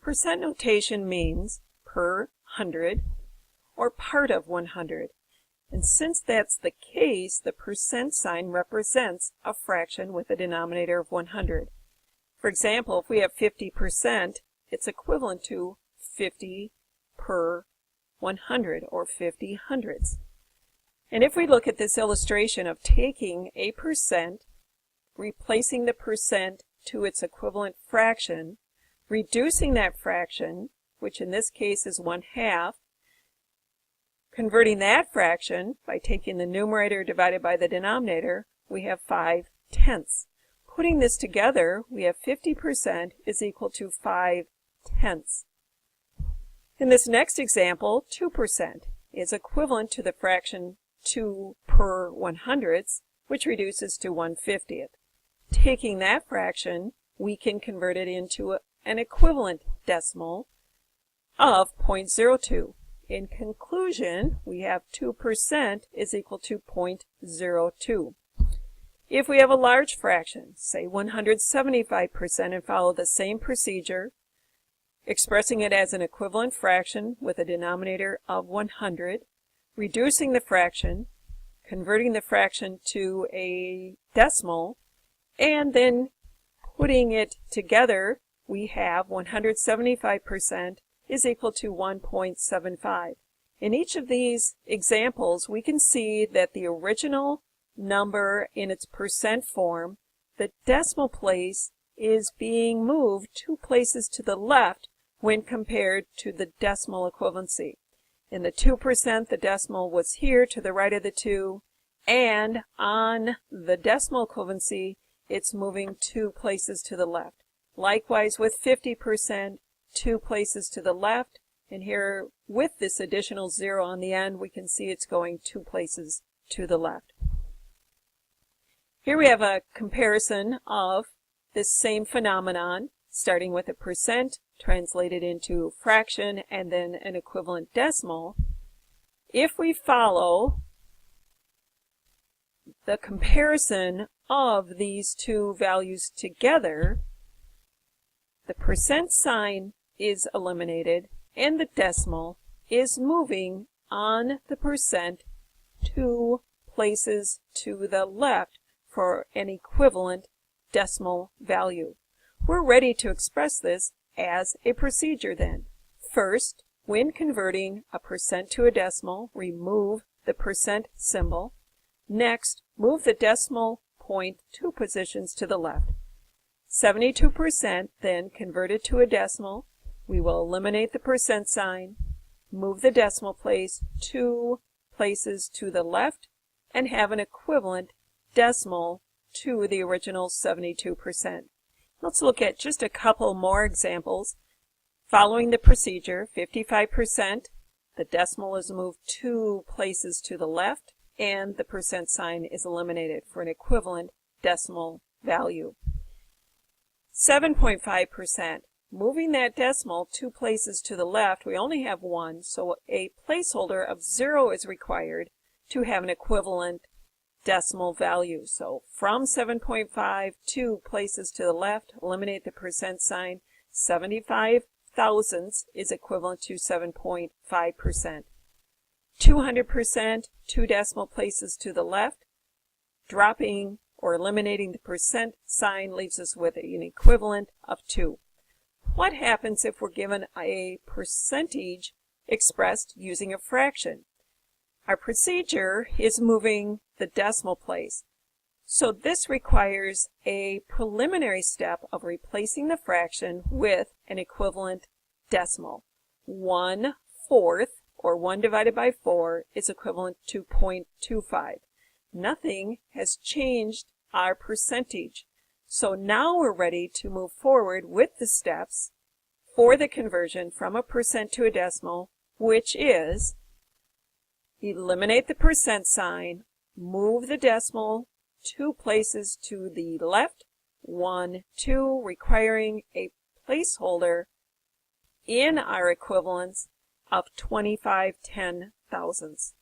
Percent notation means per 100 or part of 100. And since that's the case, the percent sign represents a fraction with a denominator of 100. For example, if we have 50%, it's equivalent to 50 per 100 or 50 hundredths. And if we look at this illustration of taking a percent, replacing the percent to its equivalent fraction, reducing that fraction, which in this case is 1/2, converting that fraction by taking the numerator divided by the denominator, we have 5/10. Putting this together, we have 50% is equal to 5/10. In this next example, 2% is equivalent to the fraction 2 per 100th, which reduces to 1/50th. Taking that fraction, we can convert it into an equivalent decimal of 0.02. In conclusion, we have 2% is equal to 0.02. If we have a large fraction, say 175%, and follow the same procedure, expressing it as an equivalent fraction with a denominator of 100, reducing the fraction, converting the fraction to a decimal, and then putting it together, we have 175% is equal to 1.75. In each of these examples, we can see that the original number in its percent form, the decimal place is being moved 2 places to the left when compared to the decimal equivalency. In the 2%, the decimal was here to the right of the 2, and on the decimal equivalency, it's moving 2 places to the left. Likewise with 50%, 2 places to the left, and here with this additional 0 on the end, we can see it's going 2 places to the left. Here we have a comparison of this same phenomenon, starting with a percent, translated into fraction, and then an equivalent decimal. If we follow the comparison of these two values together, the percent sign is eliminated and the decimal is moving on the percent 2 places to the left for an equivalent decimal value. We're ready to express this as a procedure then. First, when converting a percent to a decimal, remove the percent symbol. Next, move the decimal point 2 positions to the left. 72% then converted to a decimal. We will eliminate the percent sign, move the decimal place 2 places to the left, and have an equivalent decimal to the original 72%. Let's look at just a couple more examples. Following the procedure, 55%, the decimal is moved 2 places to the left, and the percent sign is eliminated for an equivalent decimal value. 7.5%, moving that decimal 2 places to the left, we only have 1, so a placeholder of 0 is required to have an equivalent decimal value. So from 7.5, 2 places to the left, eliminate the percent sign. 75 thousandths is equivalent to 7.5%. 200%, 2 decimal places to the left, dropping or eliminating the percent sign leaves us with an equivalent of 2. What happens if we're given a percentage expressed using a fraction? Our procedure is moving the decimal place. So this requires a preliminary step of replacing the fraction with an equivalent decimal. 1/4, or 1 divided by 4, is equivalent to 0.25. Nothing has changed our percentage. So now we're ready to move forward with the steps for the conversion from a percent to a decimal, which is eliminate the percent sign, move the decimal 2 places to the left, 1, 2, requiring a placeholder in our equivalence of 25/10 thousandths.